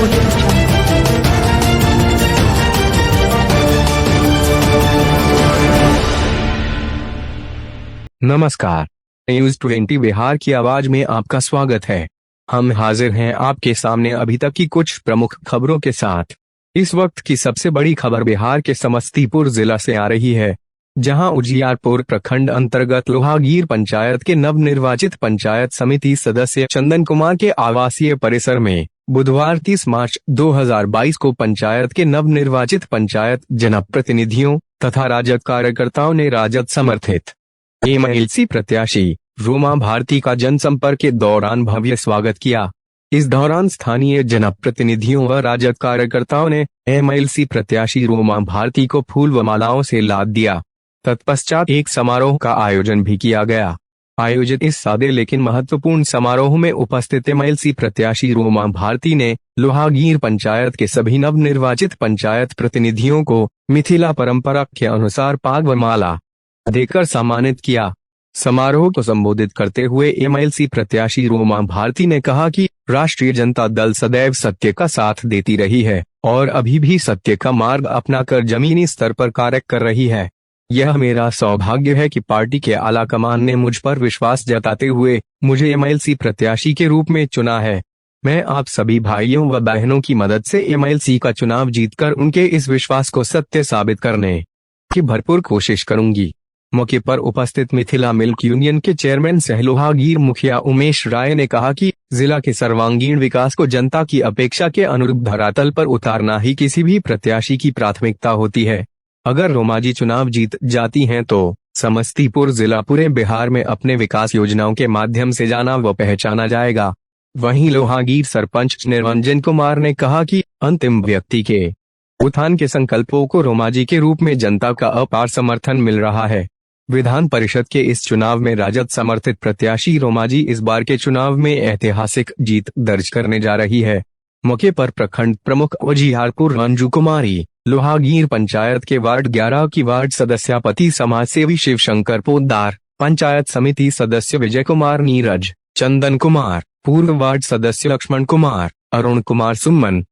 Audio Jungle. नमस्कार। News 20 Bihar की आवाज में आपका स्वागत है। हम हाजिर हैं आपके सामने अभी तक की कुछ प्रमुख खबरों के साथ। इस वक्त की सबसे बड़ी खबर बिहार के समस्तीपुर जिला से आ रही है, जहां उजियारपुर प्रखंड अंतर्गत लोहागीर पंचायत के नवनिर्वाचित पंचायत समिति सदस्य चंदन कुमार के आवासीय परिसर में बुधवार 30 मार्च 2022 को पंचायत के नवनिर्वाचित पंचायत जनप्रतिनिधियों तथा राजद कार्यकर्ताओं ने राजद समर्थित एमएलसी प्रत्याशी रोमा भारती का जनसंपर्क के दौरान भव्य स्वागत किया। इस दौरान स्थानीय जनप्रतिनिधियों व राजद कार्यकर्ताओं ने एमएलसी प्रत्याशी रोमा भारती को फूल व मालाओं से लाद दिया। तत्पश्चात एक समारोह का आयोजन भी किया गया। आयोजित इस सादे लेकिन महत्वपूर्ण समारोह में उपस्थित एमएलसी प्रत्याशी रोमा भारती ने लोहागीर पंचायत के सभी नवनिर्वाचित पंचायत प्रतिनिधियों को मिथिला परंपरा के अनुसार पाग व माला देकर सम्मानित किया। समारोह को संबोधित करते हुए एमएलसी प्रत्याशी रोमा भारती ने कहा कि राष्ट्रीय जनता दल सदैव सत्य का साथ देती रही है और अभी भी सत्य का मार्ग अपनाकर जमीनी स्तर पर कार्य कर रही है। यह मेरा सौभाग्य है कि पार्टी के आला कमान ने मुझ पर विश्वास जताते हुए मुझे एमएलसी प्रत्याशी के रूप में चुना है। मैं आप सभी भाइयों व बहनों की मदद से एमएलसी का चुनाव जीतकर उनके इस विश्वास को सत्य साबित करने की भरपूर कोशिश करूंगी। मौके पर उपस्थित मिथिला मिल्क यूनियन के चेयरमैन सह लोहागीर मुखिया उमेश राय ने कहा कि जिला के सर्वांगीण विकास को जनता की अपेक्षा के अनुरूप धरातल पर उतारना ही किसी भी प्रत्याशी की प्राथमिकता होती है। अगर रोमा जी चुनाव जीत जाती हैं तो समस्तीपुर जिला पूरे बिहार में अपने विकास योजनाओं के माध्यम से जाना व पहचाना जाएगा। वहीं लोहागीर सरपंच निरंजन कुमार ने कहा कि अंतिम व्यक्ति के उत्थान के संकल्पों को रोमा जी के रूप में जनता का अपार समर्थन मिल रहा है। विधान परिषद के इस चुनाव में राजद समर्थित प्रत्याशी रोमा जी इस बार के चुनाव में ऐतिहासिक जीत दर्ज करने जा रही है। मौके पर प्रखंड प्रमुख उजियारपुर रंजू कुमारी, लोहागीर पंचायत के वार्ड 11 की वार्ड सदस्यापति समाजसेवी शिवशंकर पोद्दार, पंचायत समिति सदस्य विजय कुमार नीरज, चंदन कुमार, पूर्व वार्ड सदस्य लक्ष्मण कुमार, अरुण कुमार सुमन,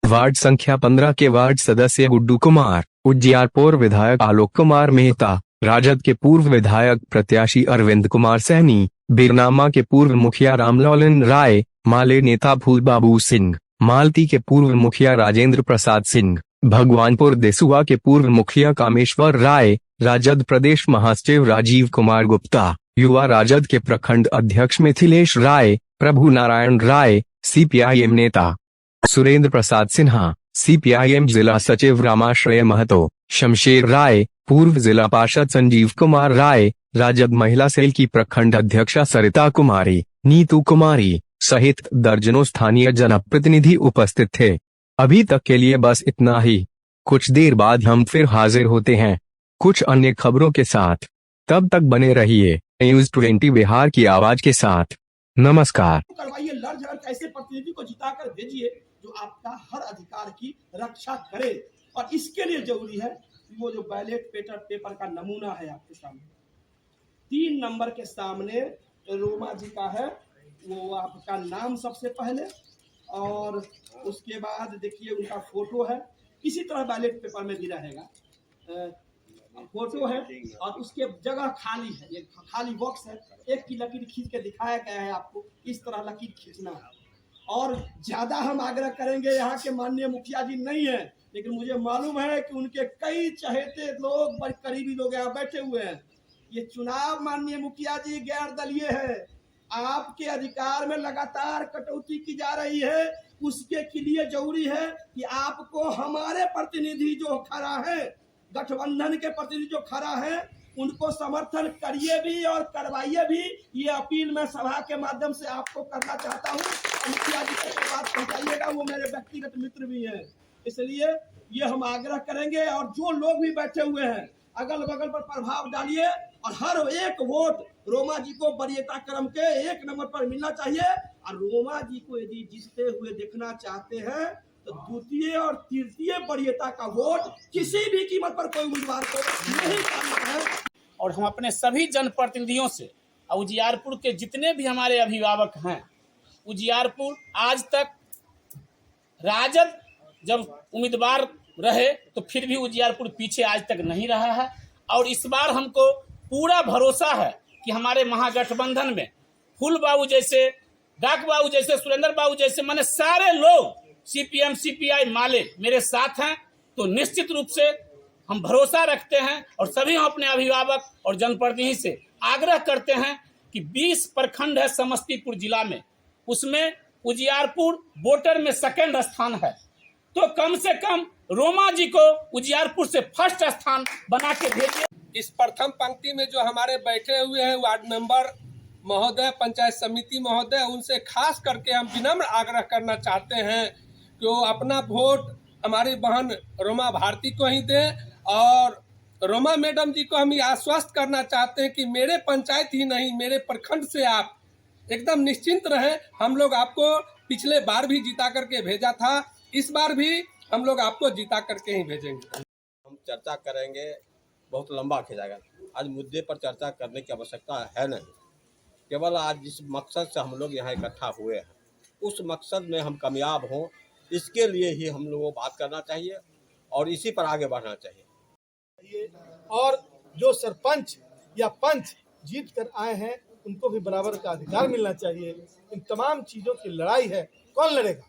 वार्ड संख्या 15 के वार्ड सदस्य गुड्डू कुमार, उजियारपुर विधायक आलोक कुमार मेहता, राजद के पूर्व विधायक प्रत्याशी अरविंद कुमार सैनी, बिरनामा के पूर्व मुखिया रामलौलन राय, माले नेता फूल बाबू सिंह, मालती के पूर्व मुखिया राजेंद्र प्रसाद सिंह, भगवानपुर देसुआ के पूर्व मुखिया कामेश्वर राय, राजद प्रदेश महासचिव राजीव कुमार गुप्ता, युवा राजद के प्रखंड अध्यक्ष मिथिलेश राय, प्रभु नारायण राय, सीपीआईएम नेता सुरेंद्र प्रसाद सिन्हा, सीपीआईएम जिला सचिव रामाश्रय महतो, शमशेर राय, पूर्व जिला पार्षद संजीव कुमार राय, राजद महिला सेल की प्रखंड अध्यक्षा सरिता कुमारी, नीतू कुमारी सहित दर्जनों स्थानीय जनप्रतिनिधि उपस्थित थे। अभी तक के लिए बस इतना ही। कुछ देर बाद हम फिर हाजिर होते हैं कुछ अन्य खबरों के साथ। तब तक बने रहिए न्यूज़ 20 बिहार की आवाज के साथ। नमस्कार। करवाइए, लड़ झगड़ ऐसे प्रतिनिधि को जिताकर भेजिए जो आपका हर अधिकार की रक्षा करे। और इसके लिए जरूरी है वो जो बैलेट पेपर का नमूना है आपके सामने 3 नंबर के सामने रोमा जी का है, वो आपका नाम सबसे पहले और उसके बाद देखिए उनका फोटो है। किसी तरह बैलेट पेपर में भी रहेगा, फोटो है और उसके जगह खाली है, ये खाली बॉक्स है। एक की लकीर खींच के दिखाया गया है आपको, इस तरह लकीर खींचना है। और ज्यादा हम आग्रह करेंगे, यहाँ के माननीय मुखिया जी नहीं है लेकिन मुझे मालूम है कि उनके कई चहेते लोग, बड़े करीबी लोग यहाँ बैठे हुए हैं। ये चुनाव माननीय मुखिया जी गैर दलीय है, आपके अधिकार में लगातार कटौती की जा रही है। उसके लिए जरूरी है कि आपको हमारे प्रतिनिधि जो खड़ा है, गठबंधन के प्रतिनिधि जो खड़ा है, उनको समर्थन करिए भी और करवाइए भी। ये अपील मैं सभा के माध्यम से आपको करना चाहता हूँ। मुखिया जी तक बात पहुंचाइएगा, वो मेरे व्यक्तिगत मित्र भी हैं, इसलिए ये हम आग्रह करेंगे। और जो लोग भी बैठे हुए हैं अगल बगल पर प्रभाव डालिए और हर एक वोट रोमा जी को वरीयता क्रम के 1 नंबर पर मिलना चाहिए। और रोमा जी को यदि जीतते हुए देखना चाहते हैं तो द्वितीय और तृतीय वरीयता का वोट किसी भी कीमत पर कोई उम्मीदवार को नहीं करना है। और हम अपने सभी जनप्रतिनिधियों से उजियारपुर के जितने भी हमारे अभिभावक हैं, उजियारपुर आज तक राजद जब उम्मीदवार रहे तो फिर भी उजियारपुर पीछे आज तक नहीं रहा है। और इस बार हमको पूरा भरोसा है कि हमारे महागठबंधन में फूल बाबू जैसे, डाक बाबू जैसे, सुरेंद्र बाबू जैसे, माने सारे लोग CPM CPI माले मेरे साथ हैं। तो निश्चित रूप से हम भरोसा रखते हैं और सभी हम अपने अभिभावक और जनप्रतिनिधि से आग्रह करते हैं कि 20 प्रखंड है समस्तीपुर जिला में, उसमें उजियारपुर वोटर में सेकंड स्थान है। तो कम से कम रोमा जी को उजियारपुर से फर्स्ट स्थान बना के भेजिए। इस प्रथम पंक्ति में जो हमारे बैठे हुए हैं वार्ड मेंबर महोदय, पंचायत समिति महोदय, उनसे खास करके हम विनम्र आग्रह करना चाहते हैं कि वो अपना वोट हमारी बहन रोमा भारती को ही दें। और रोमा मैडम जी को हम ये आश्वस्त करना चाहते हैं कि मेरे पंचायत ही नहीं, मेरे प्रखंड से आप एकदम निश्चिंत रहें। हम लोग आपको पिछले बार भी जिता करके भेजा था, इस बार भी हम लोग आपको जिता करके ही भेजेंगे। हम चर्चा करेंगे, बहुत लंबा खिंचाएगा। आज मुद्दे पर चर्चा करने की आवश्यकता है नहीं, केवल आज जिस मकसद से हम लोग यहाँ इकट्ठा हुए हैं उस मकसद में हम कामयाब हों, इसके लिए ही हम लोगों को बात करना चाहिए और इसी पर आगे बढ़ना चाहिए। और जो सरपंच या पंच जीत कर आए हैं उनको भी बराबर का अधिकार मिलना चाहिए। इन तमाम चीज़ों की लड़ाई है, कौन लड़ेगा?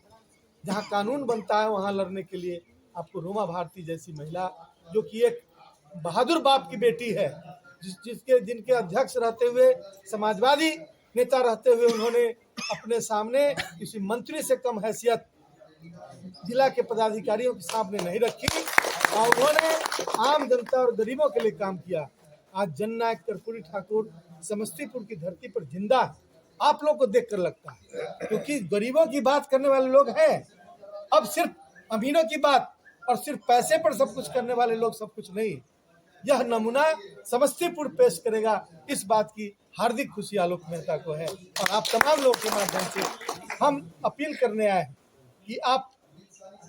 जहां कानून बनता है वहां लड़ने के लिए आपको रोमा भारती जैसी महिला, जो कि एक बहादुर बाप की बेटी है, जिनके अध्यक्ष रहते हुए, समाजवादी नेता रहते हुए, उन्होंने अपने सामने किसी मंत्री से कम हैसियत जिला के पदाधिकारियों के सामने नहीं रखी और उन्होंने आम जनता और गरीबों के लिए काम किया। आज जननायक कर्पूरी ठाकुर समस्तीपुर की धरती पर जिंदा है, आप लोग को देखकर लगता है, क्योंकि गरीबों की बात करने वाले लोग हैं। अब सिर्फ अमीरों की बात और सिर्फ पैसे पर सब कुछ करने वाले लोग सब कुछ नहीं। यह नमूना समस्तीपुर पेश करेगा, इस बात की हार्दिक खुशी आलोक मेहता को है। और आप तमाम लोगों के माध्यम से हम अपील करने आए हैं कि आप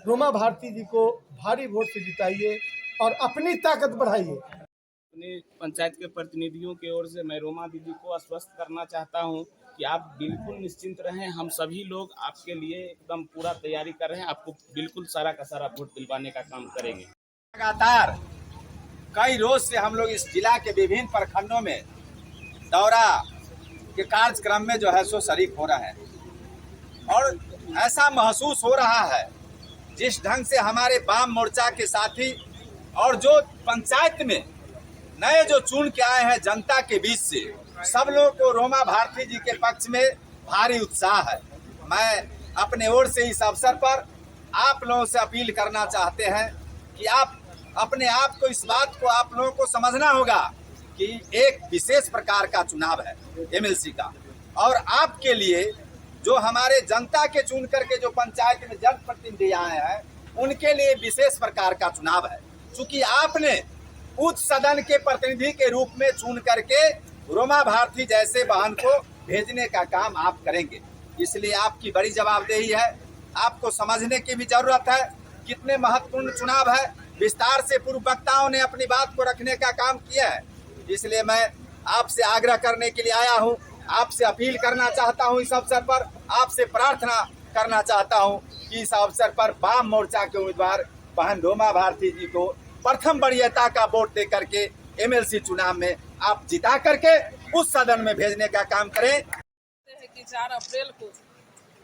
रोमा भारती जी को भारी वोट से जिताइए और अपनी ताकत बढ़ाइए। अपने पंचायत के प्रतिनिधियों की ओर से मैं रोमा दीदी को आश्वस्त करना चाहता हूं कि आप बिल्कुल निश्चिंत रहें, हम सभी लोग आपके लिए एकदम पूरा तैयारी कर रहे हैं, आपको बिल्कुल सारा का सारा वोट दिलवाने का काम करेंगे। लगातार कई रोज से हम लोग इस जिला के विभिन्न प्रखंडों में दौरा के कार्यक्रम में जो है सो शरीक हो रहा है और ऐसा महसूस हो रहा है जिस ढंग से हमारे वाम मोर्चा के साथी और जो पंचायत में नए जो चुन के आए हैं जनता के बीच से, सब लोगों को रोमा भारती जी के पक्ष में भारी उत्साह है। मैं अपने ओर से इस अवसर पर आप लोगों से अपील करना चाहते हैं कि आप अपने आप को, इस बात को आप लोगों को समझना होगा कि एक विशेष प्रकार का चुनाव है MLC का, और आपके लिए जो हमारे जनता के चुन करके जो पंचायत में जनप्रतिनिधि आए हैं उनके लिए विशेष प्रकार का चुनाव है। चूंकि आपने उच्च सदन के प्रतिनिधि के रूप में चुन करके रोमा भारती जैसे बहन को भेजने का काम आप करेंगे, इसलिए आपकी बड़ी जवाबदेही है। आपको समझने की भी जरूरत है कितने महत्वपूर्ण चुनाव है। विस्तार से पूर्व वक्ताओं ने अपनी बात को रखने का काम किया है, इसलिए मैं आपसे आग्रह करने के लिए आया हूं, आपसे अपील करना चाहता हूं, इस अवसर पर आपसे प्रार्थना करना चाहता हूं कि इस अवसर पर वाम मोर्चा के उम्मीदवार बहन रोमा भारती जी को प्रथम वरीयता का वोट दे करके MLC चुनाव में आप जिता करके उस सदन में भेजने का काम करें। कि 4 अप्रैल को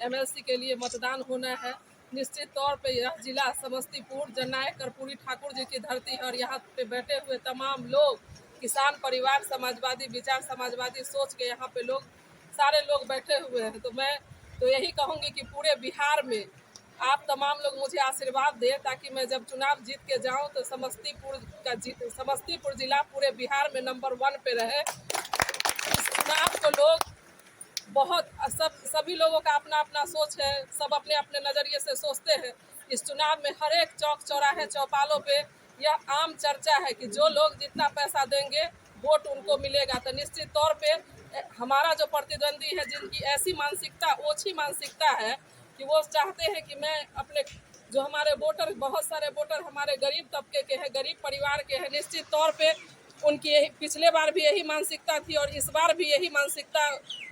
MLC के लिए मतदान होना है। निश्चित तौर पे यह जिला समस्तीपुर जननायक कर्पूरी ठाकुर जी की धरती है और यहाँ पे बैठे हुए तमाम लोग किसान परिवार, समाजवादी विचार, समाजवादी सोच के यहाँ पे लोग सारे लोग बैठे हुए हैं। तो मैं तो यही कहूँगी कि पूरे बिहार में आप तमाम लोग मुझे आशीर्वाद दें ताकि मैं जब चुनाव जीत के जाऊं तो समस्तीपुर जिला पूरे बिहार में नंबर 1 पे रहे। इस चुनाव को लोग बहुत सभी लोगों का अपना अपना सोच है, सब अपने अपने नज़रिए से सोचते हैं। इस चुनाव में हर एक चौक चौराहे चौपालों पे यह आम चर्चा है कि जो लोग जितना पैसा देंगे वोट उनको मिलेगा। तो निश्चित तौर पे हमारा जो प्रतिद्वंदी है जिनकी ऐसी मानसिकता, ओछी मानसिकता है कि वो चाहते हैं कि मैं अपने जो हमारे वोटर, बहुत सारे वोटर हमारे गरीब तबके के हैं, गरीब परिवार के हैं, निश्चित तौर पे उनकी यही पिछले बार भी यही मानसिकता थी और इस बार भी यही मानसिकता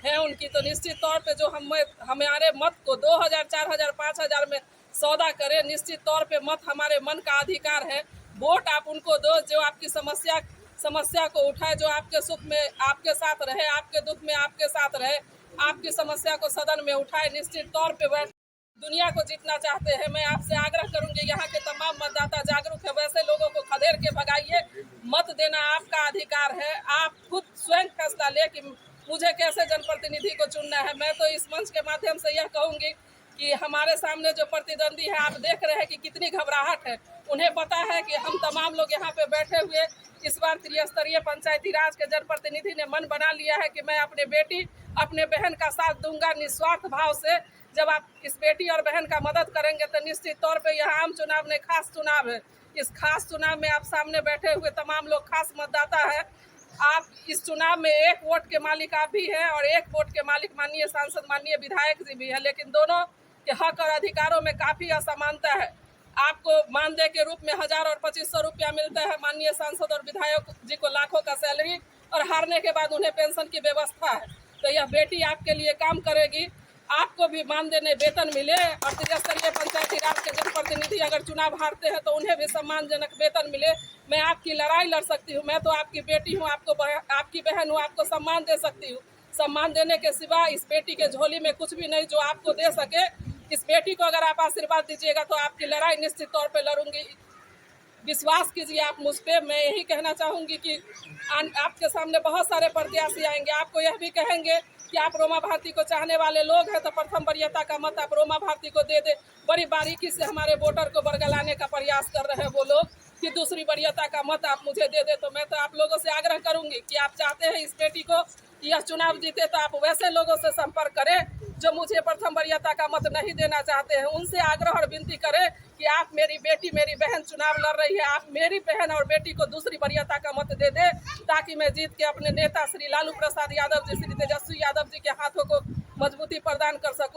है उनकी। तो निश्चित तौर पे जो हमारे मत को 2000, 4000, 5000 में सौदा करें। निश्चित तौर पे मत हमारे मन का अधिकार है, वोट आप उनको दो जो आपकी समस्या को उठाए, जो आपके सुख में आपके साथ रहे, आपके दुख में आपके साथ रहे, आपकी समस्या को सदन में उठाए। निश्चित तौर पे वह दुनिया को जीतना चाहते हैं। मैं आपसे आग्रह करूंगी, यहाँ के तमाम मतदाता जागरूक है, वैसे लोगों को खदेड़ के भगाइए। मत देना आपका अधिकार है, आप खुद स्वयं फैसला ले कि मुझे कैसे जनप्रतिनिधि को चुनना है। मैं तो इस मंच के माध्यम से यह कहूंगी कि हमारे सामने जो प्रतिद्वंदी है, आप देख रहे हैं कि कितनी घबराहट है। उन्हें पता है कि हम तमाम लोग यहाँ पे बैठे हुए इस बार त्रिस्तरीय पंचायती राज के जनप्रतिनिधि ने मन बना लिया है कि मैं अपने बेटी अपने बहन का साथ दूंगा निस्वार्थ भाव से। जब आप इस बेटी और बहन का मदद करेंगे तो निश्चित तौर पे यह आम चुनाव नहीं, खास चुनाव है। इस खास चुनाव में आप सामने बैठे हुए तमाम लोग खास मतदाता है। आप इस चुनाव में एक वोट के मालिक आप भी हैं और एक वोट के मालिक माननीय सांसद माननीय विधायक जी भी है, लेकिन दोनों के हक और अधिकारों में काफी असमानता है। आपको मानदेय के रूप में 1000 और 2500 रुपया मिलता है, माननीय सांसद और विधायक जी को लाखों का सैलरी, और हारने के बाद उन्हें पेंशन की व्यवस्था है। तो यह बेटी आपके लिए काम करेगी, आपको भी मानदेय में वेतन मिले, और त्रिस्तरीय पंचायती राज के जनप्रतिनिधि अगर चुनाव हारते हैं तो उन्हें भी सम्मानजनक वेतन मिले। मैं आपकी लड़ाई लड़ सकती हूँ, मैं तो आपकी बेटी हूँ, आपकी बहन हूँ, आपको सम्मान दे सकती हूँ। सम्मान देने के सिवा इस बेटी के झोली में कुछ भी नहीं जो आपको दे सके। इस बेटी को अगर आप आशीर्वाद दीजिएगा तो आपकी लड़ाई निश्चित तौर पे लड़ूंगी, विश्वास कीजिए आप मुझ पे। मैं यही कहना चाहूँगी कि आपके सामने बहुत सारे प्रत्याशी आएंगे, आपको यह भी कहेंगे कि आप रोमा भारती को चाहने वाले लोग हैं तो प्रथम वरीयता का मत आप रोमा भारती को दे दे। बड़ी बारीकी से हमारे वोटर को बरगलाने का प्रयास कर रहे हैं वो लोग कि दूसरी वरीयता का मत आप मुझे दे दे। तो मैं तो आप लोगों से आग्रह करूंगी कि आप चाहते हैं इस बेटी को कि यह चुनाव जीते तो आप वैसे लोगों से संपर्क करें जो मुझे प्रथम वरीयता का मत नहीं देना चाहते हैं। उनसे आग्रह और विनती करें कि आप मेरी बेटी मेरी बहन चुनाव लड़ रही है, आप मेरी बहन और बेटी को दूसरी वरीयता का मत दे दे ताकि मैं जीत के अपने नेता श्री लालू प्रसाद यादव जी, श्री तेजस्वी यादव जी के हाथों को मजबूती प्रदान कर सकूं।